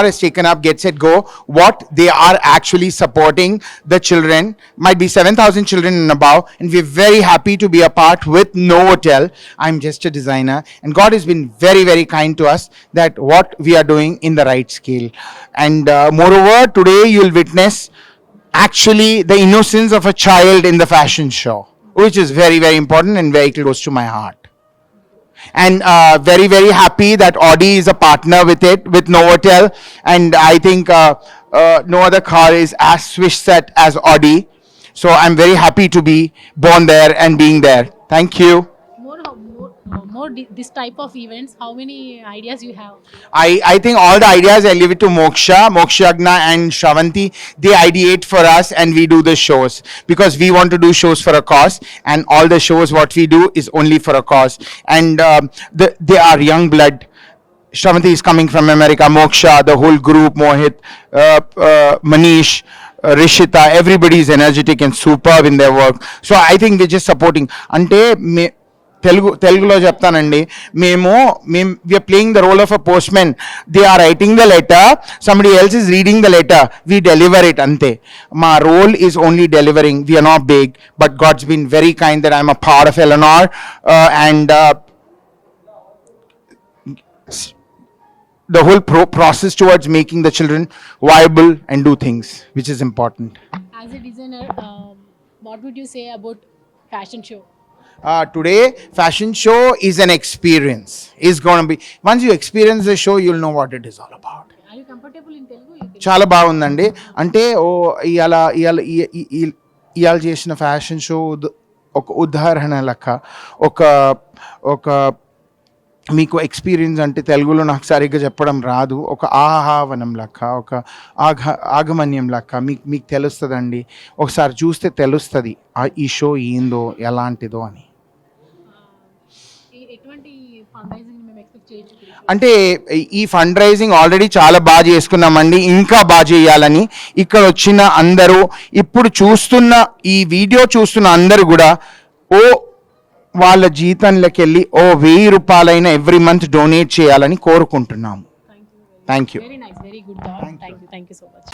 is taken up, Get Set Go, what they are actually supporting the children, might be 7,000 children and above, and we're very happy to be a part with Novotel. I'm just a designer, and God has been very, very kind to us that what we are doing in the right scale. And moreover, today you'll witness actually the innocence of a child in the fashion show, which is very, very important and very close to my heart. And very, very happy that Audi is a partner with it, with Novotel. And I think no other car is as swish set as Audi. So I'm very happy to be born there and being there. Thank you. More this type of events, how many ideas you have? I think all the ideas I leave it to Mokshagna and Shravanti. They ideate for us and we do the shows because we want to do shows for a cause, and all the shows what we do is only for a cause. And they are young blood. Shravanti is coming from America, Moksha, the whole group, Mohit, Manish, Rishita, everybody is energetic and superb in their work. So I think we're just supporting. Ante తెలుగులో చెప్తానండి, we're playing the role of a post men. They are writing the letter, somebody else is reading the letter, we deliver it అంతే. మా role is only delivering. We're not big, but god's been very kind that I'm a part of Eleanor and the whole process towards making the children viable and do things, which is important. As a designer, what would you say about fashion show? Today, fashion show is an experience. It's going to be, once you experience the show, you'll know what it is all about. Are you comfortable in Telugu? చాలా బాగుందండి. అంటే ఇవాళ చేసిన fashion show ఒక ఉదాహరణ లెక్క, ఒక మీకు ఎక్స్పీరియన్స్ అంటే తెలుగులో నాకు సరిగ్గా చెప్పడం రాదు, ఒక ఆహావనం లెక్క, ఒక ఆగమన్యం లెక్క మీకు తెలుస్తుందండి. ఒకసారి చూస్తే తెలుస్తుంది ఈ షో ఏందో ఎలాంటిదో అని. అంటే ఈ ఫండ్ రైజింగ్ ఆల్రెడీ చాలా బాగా చేసుకున్నామండి, ఇంకా బాగా చేయాలని. ఇక్కడ వచ్చిన అందరూ, ఇప్పుడు చూస్తున్న ఈ వీడియో చూస్తున్న అందరూ కూడా వాళ్ళ జీతంలోకి వెళ్ళి 1,000 రూపాయలైనా ఎవ్రీ మంత్ డొనేట్ చేయాలని కోరుకుంటున్నాము. Thank you. Very nice, very good. Thank you so much.